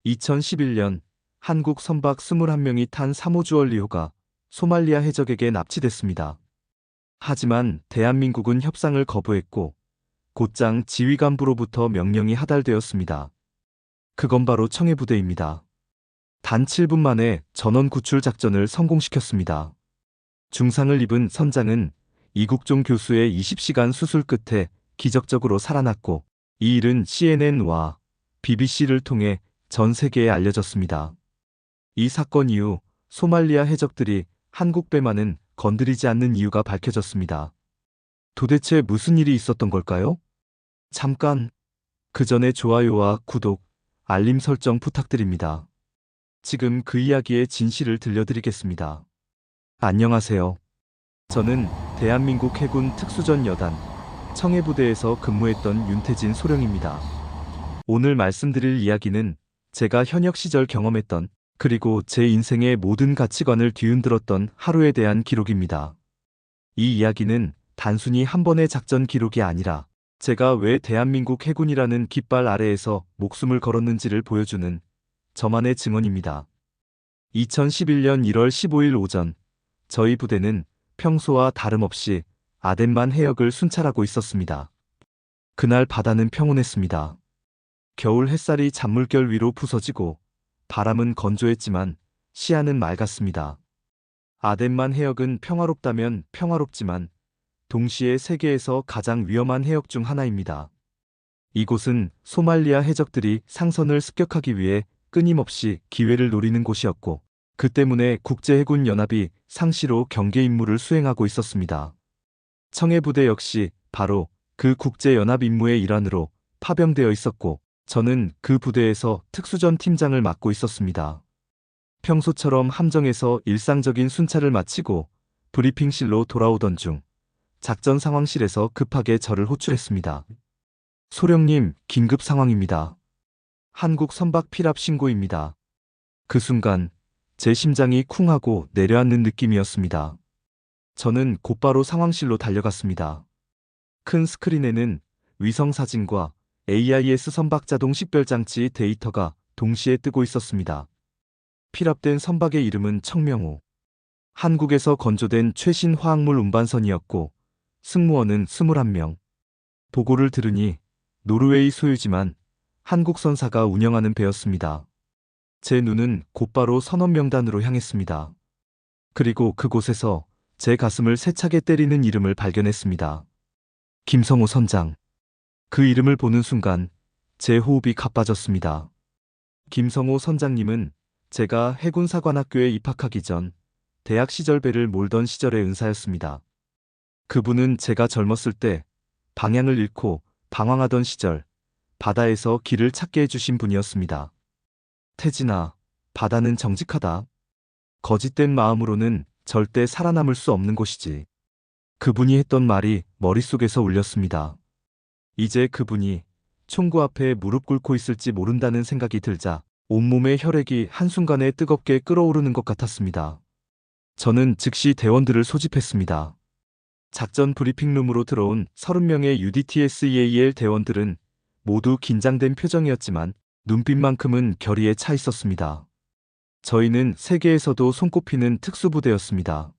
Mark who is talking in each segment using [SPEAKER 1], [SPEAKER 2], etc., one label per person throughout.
[SPEAKER 1] 2011년 한국 선박 21명이 탄 3호 주얼리호가 소말리아 해적에게 납치됐습니다. 하지만 대한민국은 협상을 거부했고 곧장 지휘관부로부터 명령이 하달되었습니다. 그건 바로 청해부대입니다. 단 7분 만에 전원 구출 작전을 성공시켰습니다. 중상을 입은 선장은 이국종 교수의 20시간 수술 끝에 기적적으로 살아났고, 이 일은 CNN과 BBC를 통해 전 세계에 알려졌습니다. 이 사건 이후 소말리아 해적들이 한국 배만은 건드리지 않는 이유가 밝혀졌습니다. 도대체 무슨 일이 있었던 걸까요? 잠깐, 그 전에 좋아요와 구독, 알림 설정 부탁드립니다. 지금 그 이야기의 진실을 들려드리겠습니다. 안녕하세요. 저는 대한민국 해군 특수전 여단 청해부대에서 근무했던 윤태진 소령입니다. 오늘 말씀드릴 이야기는 제가 현역 시절 경험했던, 그리고 제 인생의 모든 가치관을 뒤흔들었던 하루에 대한 기록입니다. 이 이야기는 단순히 한 번의 작전 기록이 아니라 제가 왜 대한민국 해군이라는 깃발 아래에서 목숨을 걸었는지를 보여주는 저만의 증언입니다. 2011년 1월 15일 오전, 저희 부대는 평소와 다름없이 아덴만 해역을 순찰하고 있었습니다. 그날 바다는 평온했습니다. 겨울 햇살이 잔물결 위로 부서지고 바람은 건조했지만 시야는 맑았습니다. 아덴만 해역은 평화롭다면 평화롭지만 동시에 세계에서 가장 위험한 해역 중 하나입니다. 이곳은 소말리아 해적들이 상선을 습격하기 위해 끊임없이 기회를 노리는 곳이었고, 그 때문에 국제해군연합이 상시로 경계 임무를 수행하고 있었습니다. 청해부대 역시 바로 그 국제연합 임무의 일환으로 파병되어 있었고, 저는 그 부대에서 특수전 팀장을 맡고 있었습니다. 평소처럼 함정에서 일상적인 순찰을 마치고 브리핑실로 돌아오던 중 작전 상황실에서 급하게 저를 호출했습니다. 소령님, 긴급 상황입니다. 한국 선박 피랍 신고입니다. 그 순간 제 심장이 쿵하고 내려앉는 느낌이었습니다. 저는 곧바로 상황실로 달려갔습니다. 큰 스크린에는 위성사진과 AIS 선박 자동 식별장치 데이터가 동시에 뜨고 있었습니다. 피랍된 선박의 이름은 청명호. 한국에서 건조된 최신 화학물 운반선이었고, 승무원은 21명. 보고를 들으니 노르웨이 소유지만 한국 선사가 운영하는 배였습니다. 제 눈은 곧바로 선원 명단으로 향했습니다. 그리고 그곳에서 제 가슴을 세차게 때리는 이름을 발견했습니다. 김성호 선장. 그 이름을 보는 순간 제 호흡이 가빠졌습니다. 김성호 선장님은 제가 해군사관학교에 입학하기 전 대학 시절 배를 몰던 시절의 은사였습니다. 그분은 제가 젊었을 때 방향을 잃고 방황하던 시절 바다에서 길을 찾게 해주신 분이었습니다. 태진아, 바다는 정직하다. 거짓된 마음으로는 절대 살아남을 수 없는 곳이지. 그분이 했던 말이 머릿속에서 울렸습니다. 이제 그분이 총구 앞에 무릎 꿇고 있을지 모른다는 생각이 들자 온몸의 혈액이 한순간에 뜨겁게 끓어오르는 것 같았습니다. 저는 즉시 대원들을 소집했습니다. 작전 브리핑룸으로 들어온 30명의 UDTSEAL 대원들은 모두 긴장된 표정이었지만 눈빛만큼은 결의에 차 있었습니다. 저희는 세계에서도 손꼽히는 특수부대였습니다.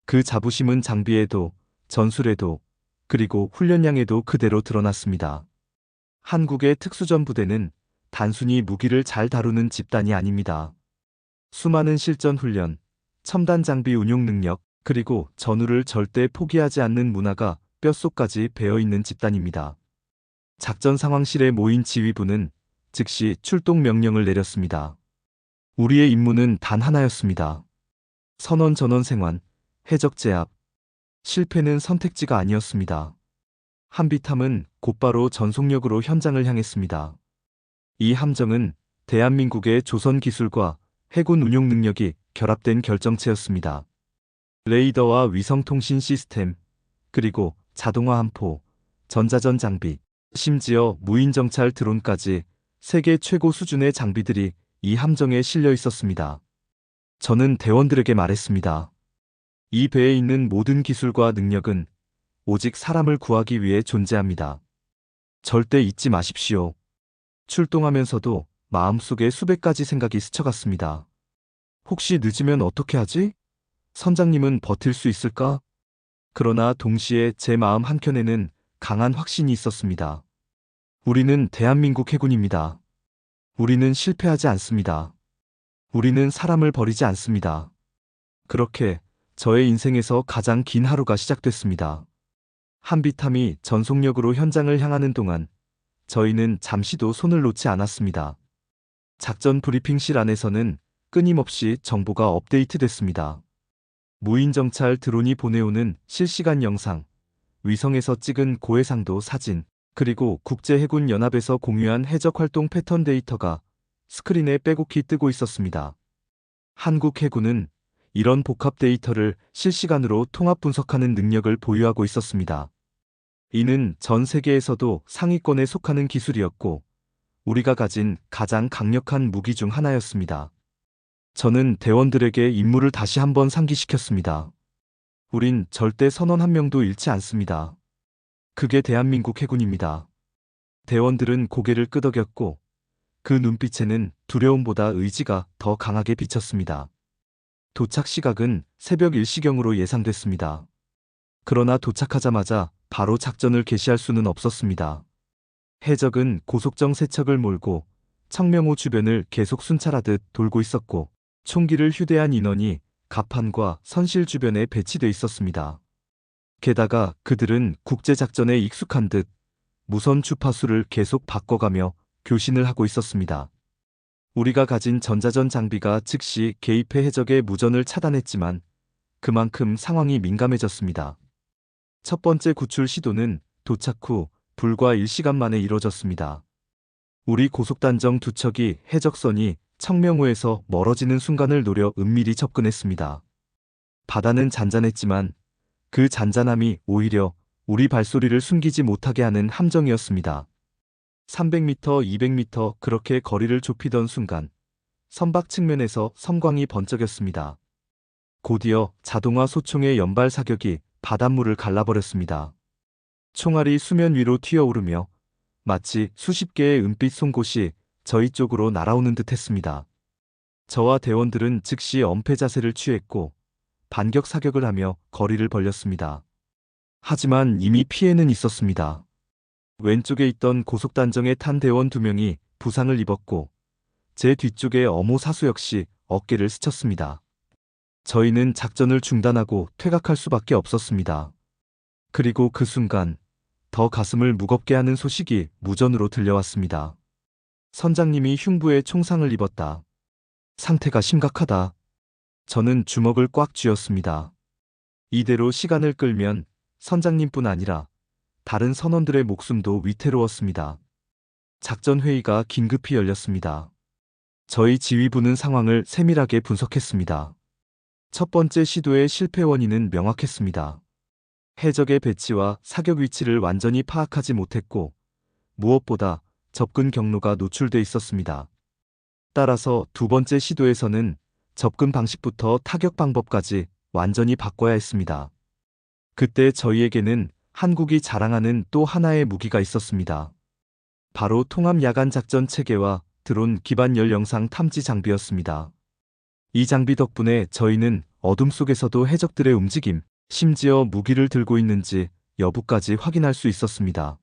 [SPEAKER 1] 그 자부심은 장비에도, 전술에도, 그리고 훈련량에도 그대로 드러났습니다. 한국의 특수전 부대는 단순히 무기를 잘 다루는 집단이 아닙니다. 수많은 실전 훈련, 첨단 장비 운용 능력, 그리고 전우를 절대 포기하지 않는 문화가 뼛속까지 배어있는 집단입니다. 작전 상황실에 모인 지휘부는 즉시 출동 명령을 내렸습니다. 우리의 임무는 단 하나였습니다. 선원 전원 생還, 해적 제압. 실패는 선택지가 아니었습니다. 한비탐은 곧바로 전속력으로 현장을 향했습니다. 이 함정은 대한민국의 조선 기술과 해군 운용 능력이 결합된 결정체였습니다. 레이더와 위성통신 시스템, 그리고 자동화 함포, 전자전 장비, 심지어 무인정찰 드론까지 세계 최고 수준의 장비들이 이 함정에 실려 있었습니다. 저는 대원들에게 말했습니다. 이 배에 있는 모든 기술과 능력은 오직 사람을 구하기 위해 존재합니다. 절대 잊지 마십시오. 출동하면서도 마음속에 수백 가지 생각이 스쳐갔습니다. 혹시 늦으면 어떻게 하지? 선장님은 버틸 수 있을까? 그러나 동시에 제 마음 한켠에는 강한 확신이 있었습니다. 우리는 대한민국 해군입니다. 우리는 실패하지 않습니다. 우리는 사람을 버리지 않습니다. 그렇게 저의 인생에서 가장 긴 하루가 시작됐습니다. 한비탐이 전속력으로 현장을 향하는 동안 저희는 잠시도 손을 놓지 않았습니다. 작전 브리핑실 안에서는 끊임없이 정보가 업데이트됐습니다. 무인 정찰 드론이 보내오는 실시간 영상, 위성에서 찍은 고해상도 사진, 그리고 국제해군연합에서 공유한 해적활동 패턴 데이터가 스크린에 빼곡히 뜨고 있었습니다. 한국 해군은 이런 복합 데이터를 실시간으로 통합 분석하는 능력을 보유하고 있었습니다. 이는 전 세계에서도 상위권에 속하는 기술이었고, 우리가 가진 가장 강력한 무기 중 하나였습니다. 저는 대원들에게 임무를 다시 한번 상기시켰습니다. 우린 절대 선원 한 명도 잃지 않습니다. 그게 대한민국 해군입니다. 대원들은 고개를 끄덕였고 그 눈빛에는 두려움보다 의지가 더 강하게 비쳤습니다. 도착 시각은 새벽 1시경으로 예상됐습니다. 그러나 도착하자마자 바로 작전을 개시할 수는 없었습니다. 해적은 고속정 세척을 몰고 청명호 주변을 계속 순찰하듯 돌고 있었고 총기를 휴대한 인원이 갑판과 선실 주변에 배치돼 있었습니다. 게다가 그들은 국제작전에 익숙한 듯 무선 주파수를 계속 바꿔가며 교신을 하고 있었습니다. 우리가 가진 전자전 장비가 즉시 개입해 해적의 무전을 차단했지만 그만큼 상황이 민감해졌습니다. 첫 번째 구출 시도는 도착 후 불과 1시간 만에 이뤄졌습니다. 우리 고속단정 두 척이 해적선이 청명호에서 멀어지는 순간을 노려 은밀히 접근했습니다. 바다는 잔잔했지만 그 잔잔함이 오히려 우리 발소리를 숨기지 못하게 하는 함정이었습니다. 300m, 200m 그렇게 거리를 좁히던 순간 선박 측면에서 섬광이 번쩍였습니다. 곧이어 자동화 소총의 연발 사격이 바닷물을 갈라버렸습니다. 총알이 수면 위로 튀어오르며 마치 수십 개의 은빛 송곳이 저희 쪽으로 날아오는 듯 했습니다. 저와 대원들은 즉시 엄폐 자세를 취했고 반격 사격을 하며 거리를 벌렸습니다. 하지만 이미 피해는 있었습니다. 왼쪽에 있던 고속단정에 탄 대원 2명이 부상을 입었고 제 뒤쪽의 어모 사수 역시 어깨를 스쳤습니다. 저희는 작전을 중단하고 퇴각할 수밖에 없었습니다. 그리고 그 순간 더 가슴을 무겁게 하는 소식이 무전으로 들려왔습니다. 선장님이 흉부에 총상을 입었다. 상태가 심각하다. 저는 주먹을 꽉 쥐었습니다. 이대로 시간을 끌면 선장님뿐 아니라 다른 선원들의 목숨도 위태로웠습니다. 작전 회의가 긴급히 열렸습니다. 저희 지휘부는 상황을 세밀하게 분석했습니다. 첫 번째 시도의 실패 원인은 명확했습니다. 해적의 배치와 사격 위치를 완전히 파악하지 못했고 무엇보다 접근 경로가 노출돼 있었습니다. 따라서 두 번째 시도에서는 접근 방식부터 타격 방법까지 완전히 바꿔야 했습니다. 그때 저희에게는 한국이 자랑하는 또 하나의 무기가 있었습니다. 바로 통합 야간 작전 체계와 드론 기반 열 영상 탐지 장비였습니다. 이 장비 덕분에 저희는 어둠 속에서도 해적들의 움직임, 심지어 무기를 들고 있는지 여부까지 확인할 수 있었습니다.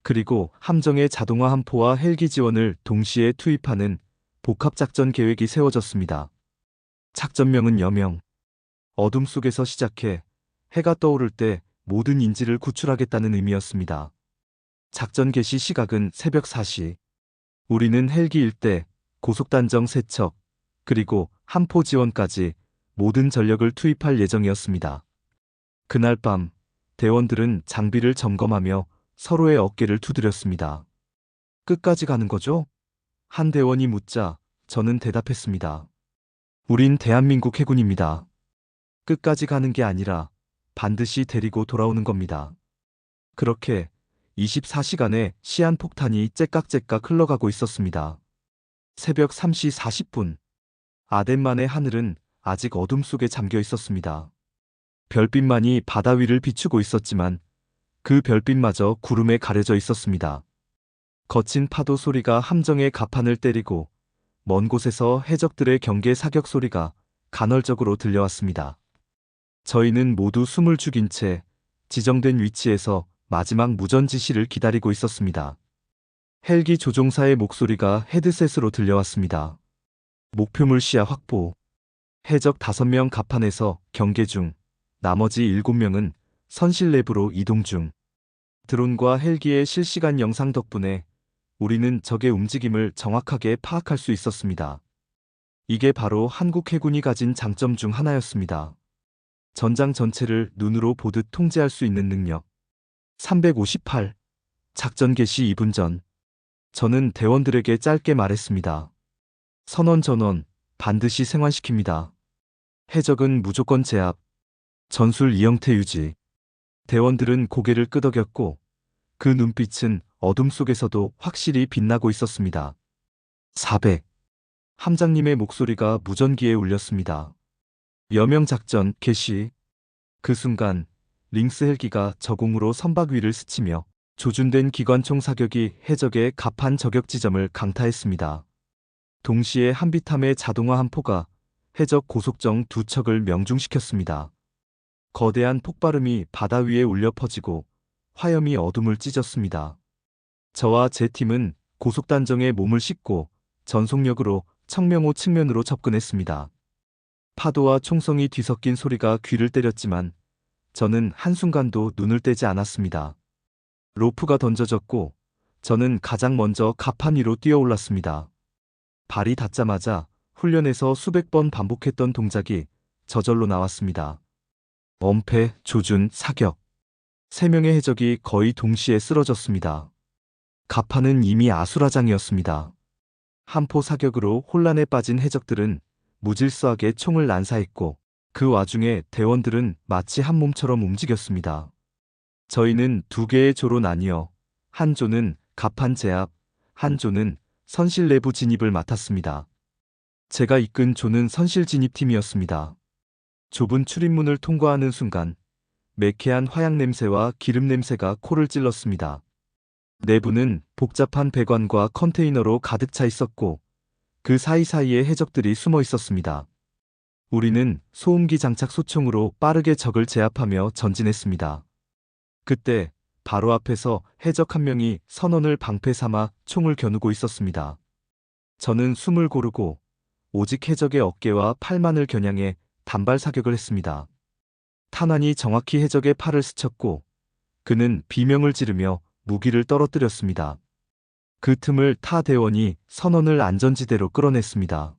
[SPEAKER 1] 그리고 함정의 자동화 함포와 헬기 지원을 동시에 투입하는 복합작전 계획이 세워졌습니다. 작전명은 여명. 어둠 속에서 시작해 해가 떠오를 때 모든 인지를 구출하겠다는 의미였습니다. 작전 개시 시각은 새벽 4시. 우리는 헬기 1대, 고속단정 3척, 그리고 함포 지원까지 모든 전력을 투입할 예정이었습니다. 그날 밤 대원들은 장비를 점검하며 서로의 어깨를 두드렸습니다. 끝까지 가는 거죠? 한 대원이 묻자 저는 대답했습니다. 우린 대한민국 해군입니다. 끝까지 가는 게 아니라 반드시 데리고 돌아오는 겁니다. 그렇게 24시간의 시한폭탄이 째깍째깍 흘러가고 있었습니다. 새벽 3시 40분. 아덴만의 하늘은 아직 어둠 속에 잠겨 있었습니다. 별빛만이 바다 위를 비추고 있었지만 그 별빛마저 구름에 가려져 있었습니다. 거친 파도 소리가 함정의 갑판을 때리고 먼 곳에서 해적들의 경계 사격 소리가 간헐적으로 들려왔습니다. 저희는 모두 숨을 죽인 채 지정된 위치에서 마지막 무전 지시를 기다리고 있었습니다. 헬기 조종사의 목소리가 헤드셋으로 들려왔습니다. 목표물 시야 확보. 해적 5명 갑판에서 경계 중, 나머지 7명은 선실 내부로 이동 중. 드론과 헬기의 실시간 영상 덕분에 우리는 적의 움직임을 정확하게 파악할 수 있었습니다. 이게 바로 한국 해군이 가진 장점 중 하나였습니다. 전장 전체를 눈으로 보듯 통제할 수 있는 능력. 358. 작전 개시 2분 전. 저는 대원들에게 짧게 말했습니다. 선원 전원, 반드시 생환시킵니다. 해적은 무조건 제압. 전술 이영태 유지. 대원들은 고개를 끄덕였고 그 눈빛은 어둠 속에서도 확실히 빛나고 있었습니다. 400. 함장님의 목소리가 무전기에 울렸습니다. 여명 작전 개시. 그 순간 링스 헬기가 저공으로 선박 위를 스치며 조준된 기관총 사격이 해적의 갑판 저격 지점을 강타했습니다. 동시에 한비탐의 자동화 한 포가 해적 고속정 2척을 명중시켰습니다. 거대한 폭발음이 바다 위에 울려 퍼지고 화염이 어둠을 찢었습니다. 저와 제 팀은 고속단정에 몸을 싣고 전속력으로 청명호 측면으로 접근했습니다. 파도와 총성이 뒤섞인 소리가 귀를 때렸지만 저는 한순간도 눈을 떼지 않았습니다. 로프가 던져졌고 저는 가장 먼저 갑판 위로 뛰어올랐습니다. 발이 닿자마자 훈련에서 수백 번 반복했던 동작이 저절로 나왔습니다. 엄폐, 조준, 사격. 3명의 해적이 거의 동시에 쓰러졌습니다. 갑판은 이미 아수라장이었습니다. 한포 사격으로 혼란에 빠진 해적들은 무질서하게 총을 난사했고 그 와중에 대원들은 마치 한 몸처럼 움직였습니다. 저희는 2개의 조로 나뉘어 한 조는 갑판 제압, 한 조는 선실 내부 진입을 맡았습니다. 제가 이끈 조는 선실 진입팀이었습니다. 좁은 출입문을 통과하는 순간 매캐한 화약 냄새와 기름 냄새가 코를 찔렀습니다. 내부는 복잡한 배관과 컨테이너로 가득 차 있었고 그 사이사이에 해적들이 숨어 있었습니다. 우리는 소음기 장착 소총으로 빠르게 적을 제압하며 전진했습니다. 그때 바로 앞에서 해적 한 명이 선원을 방패 삼아 총을 겨누고 있었습니다. 저는 숨을 고르고 오직 해적의 어깨와 팔만을 겨냥해 단발 사격을 했습니다. 탄환이 정확히 해적의 팔을 스쳤고 그는 비명을 지르며 무기를 떨어뜨렸습니다. 그 틈을 타 대원이 선원을 안전지대로 끌어냈습니다.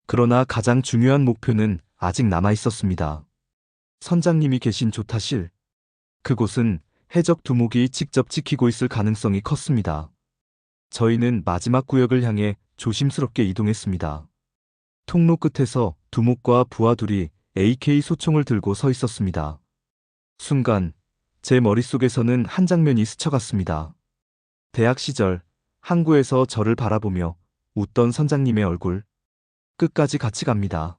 [SPEAKER 1] 그러나 가장 중요한 목표는 아직 남아 있었습니다. 선장님이 계신 조타실. 그곳은 해적 두목이 직접 지키고 있을 가능성이 컸습니다. 저희는 마지막 구역을 향해 조심스럽게 이동했습니다. 통로 끝에서 두목과 부하 둘이 AK 소총을 들고 서 있었습니다. 순간 제 머릿속에서는 한 장면이 스쳐갔습니다. 대학 시절 항구에서 저를 바라보며 웃던 선장님의 얼굴. 끝까지 같이 갑니다.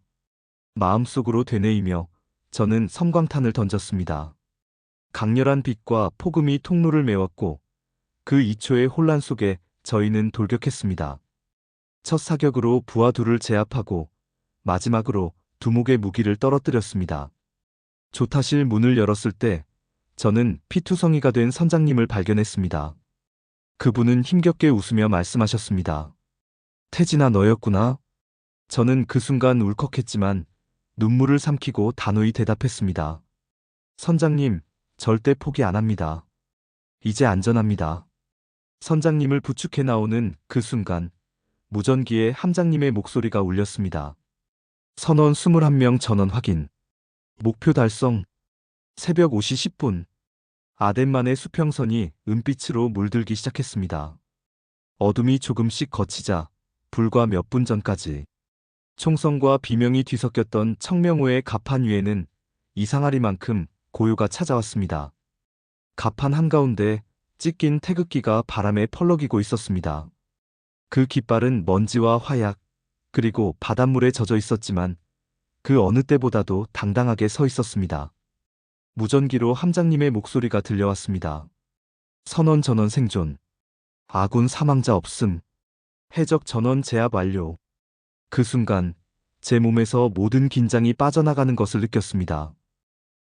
[SPEAKER 1] 마음속으로 되뇌이며 저는 섬광탄을 던졌습니다. 강렬한 빛과 폭음이 통로를 메웠고 그 2초의 혼란 속에 저희는 돌격했습니다. 첫 사격으로 부하 둘을 제압하고 마지막으로 두목의 무기를 떨어뜨렸습니다. 조타실 문을 열었을 때 저는 피투성이가 된 선장님을 발견했습니다. 그분은 힘겹게 웃으며 말씀하셨습니다. 태진아, 너였구나. 저는 그 순간 울컥했지만 눈물을 삼키고 단호히 대답했습니다. 선장님, 절대 포기 안 합니다. 이제 안전합니다. 선장님을 부축해 나오는 그 순간 무전기에 함장님의 목소리가 울렸습니다. 선원 21명 전원 확인. 목표 달성. 새벽 5시 10분. 아덴만의 수평선이 은빛으로 물들기 시작했습니다. 어둠이 조금씩 걷히자 불과 몇 분 전까지 총성과 비명이 뒤섞였던 청명호의 갑판 위에는 이상하리만큼 고요가 찾아왔습니다. 갑판 한가운데 찢긴 태극기가 바람에 펄럭이고 있었습니다. 그 깃발은 먼지와 화약, 그리고 바닷물에 젖어 있었지만 그 어느 때보다도 당당하게 서 있었습니다. 무전기로 함장님의 목소리가 들려왔습니다. 선원 전원 생존. 아군 사망자 없음. 해적 전원 제압 완료. 그 순간 제 몸에서 모든 긴장이 빠져나가는 것을 느꼈습니다.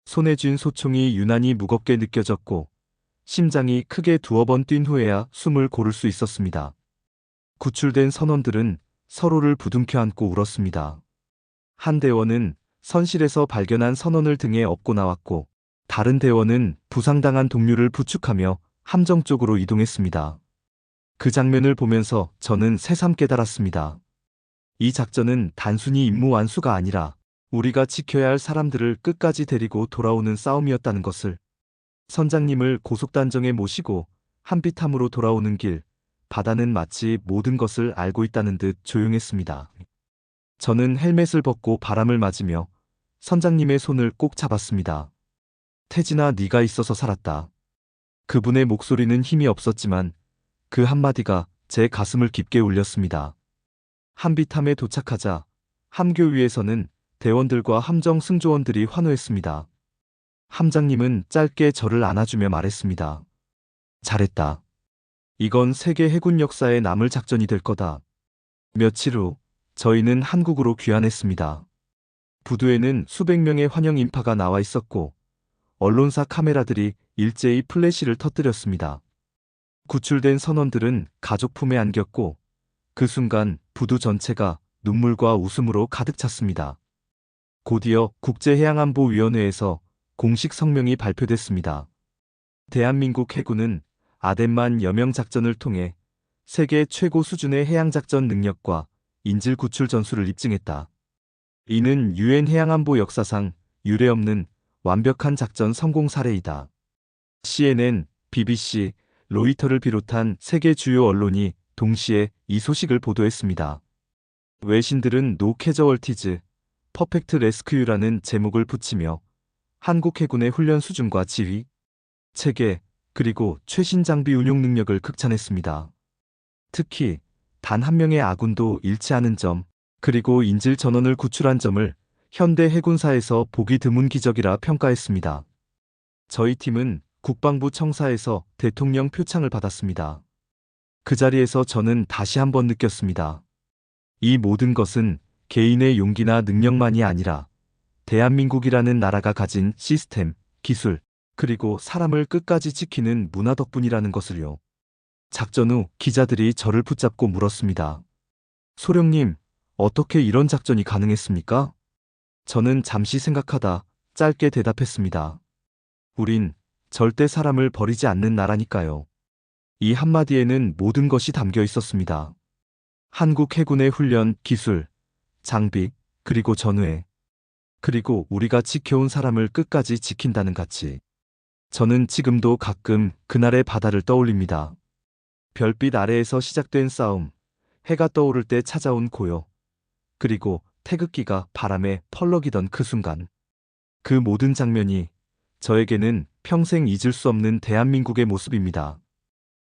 [SPEAKER 1] 손에 쥔 소총이 유난히 무겁게 느껴졌고 심장이 크게 두어 번 뛴 후에야 숨을 고를 수 있었습니다. 구출된 선원들은 서로를 부둥켜 안고 울었습니다. 한 대원은 선실에서 발견한 선원을 등에 업고 나왔고 다른 대원은 부상당한 동료를 부축하며 함정 쪽으로 이동했습니다. 그 장면을 보면서 저는 새삼 깨달았습니다. 이 작전은 단순히 임무 완수가 아니라 우리가 지켜야 할 사람들을 끝까지 데리고 돌아오는 싸움이었다는 것을. 선장님을 고속단정에 모시고 한비탐으로 돌아오는 길, 바다는 마치 모든 것을 알고 있다는 듯 조용했습니다. 저는 헬멧을 벗고 바람을 맞으며 선장님의 손을 꼭 잡았습니다. 태진아, 네가 있어서 살았다. 그분의 목소리는 힘이 없었지만 그 한마디가 제 가슴을 깊게 울렸습니다. 한비탐에 도착하자 함교 위에서는 대원들과 함정 승조원들이 환호했습니다. 함장님은 짧게 저를 안아주며 말했습니다. 잘했다. 이건 세계 해군 역사에 남을 작전이 될 거다. 며칠 후 저희는 한국으로 귀환했습니다. 부두에는 수백 명의 환영 인파가 나와 있었고 언론사 카메라들이 일제히 플래시를 터뜨렸습니다. 구출된 선원들은 가족 품에 안겼고 그 순간 부두 전체가 눈물과 웃음으로 가득 찼습니다. 곧이어 국제해양안보위원회에서 공식 성명이 발표됐습니다. 대한민국 해군은 아덴만 여명 작전을 통해 세계 최고 수준의 해양작전 능력과 인질 구출 전술을 입증했다. 이는 유엔 해양안보 역사상 유례없는 완벽한 작전 성공 사례이다. CNN, BBC, 로이터를 비롯한 세계 주요 언론이 동시에 이 소식을 보도했습니다. 외신들은 노 캐저얼티즈, 퍼펙트 레스큐라는 제목을 붙이며 한국 해군의 훈련 수준과 지휘, 체계, 그리고 최신 장비 운용 능력을 극찬했습니다. 특히 단 한 명의 아군도 잃지 않은 점, 그리고 인질 전원을 구출한 점을 현대 해군사에서 보기 드문 기적이라 평가했습니다. 저희 팀은 국방부 청사에서 대통령 표창을 받았습니다. 그 자리에서 저는 다시 한번 느꼈습니다. 이 모든 것은 개인의 용기나 능력만이 아니라 대한민국이라는 나라가 가진 시스템, 기술, 그리고 사람을 끝까지 지키는 문화 덕분이라는 것을요. 작전 후 기자들이 저를 붙잡고 물었습니다. 소령님, 어떻게 이런 작전이 가능했습니까? 저는 잠시 생각하다 짧게 대답했습니다. 우린 절대 사람을 버리지 않는 나라니까요. 이 한마디에는 모든 것이 담겨 있었습니다. 한국 해군의 훈련, 기술, 장비, 그리고 전우회. 그리고 우리가 지켜온 사람을 끝까지 지킨다는 가치. 저는 지금도 가끔 그날의 바다를 떠올립니다. 별빛 아래에서 시작된 싸움, 해가 떠오를 때 찾아온 고요. 그리고 태극기가 바람에 펄럭이던 그 순간. 그 모든 장면이 저에게는 평생 잊을 수 없는 대한민국의 모습입니다.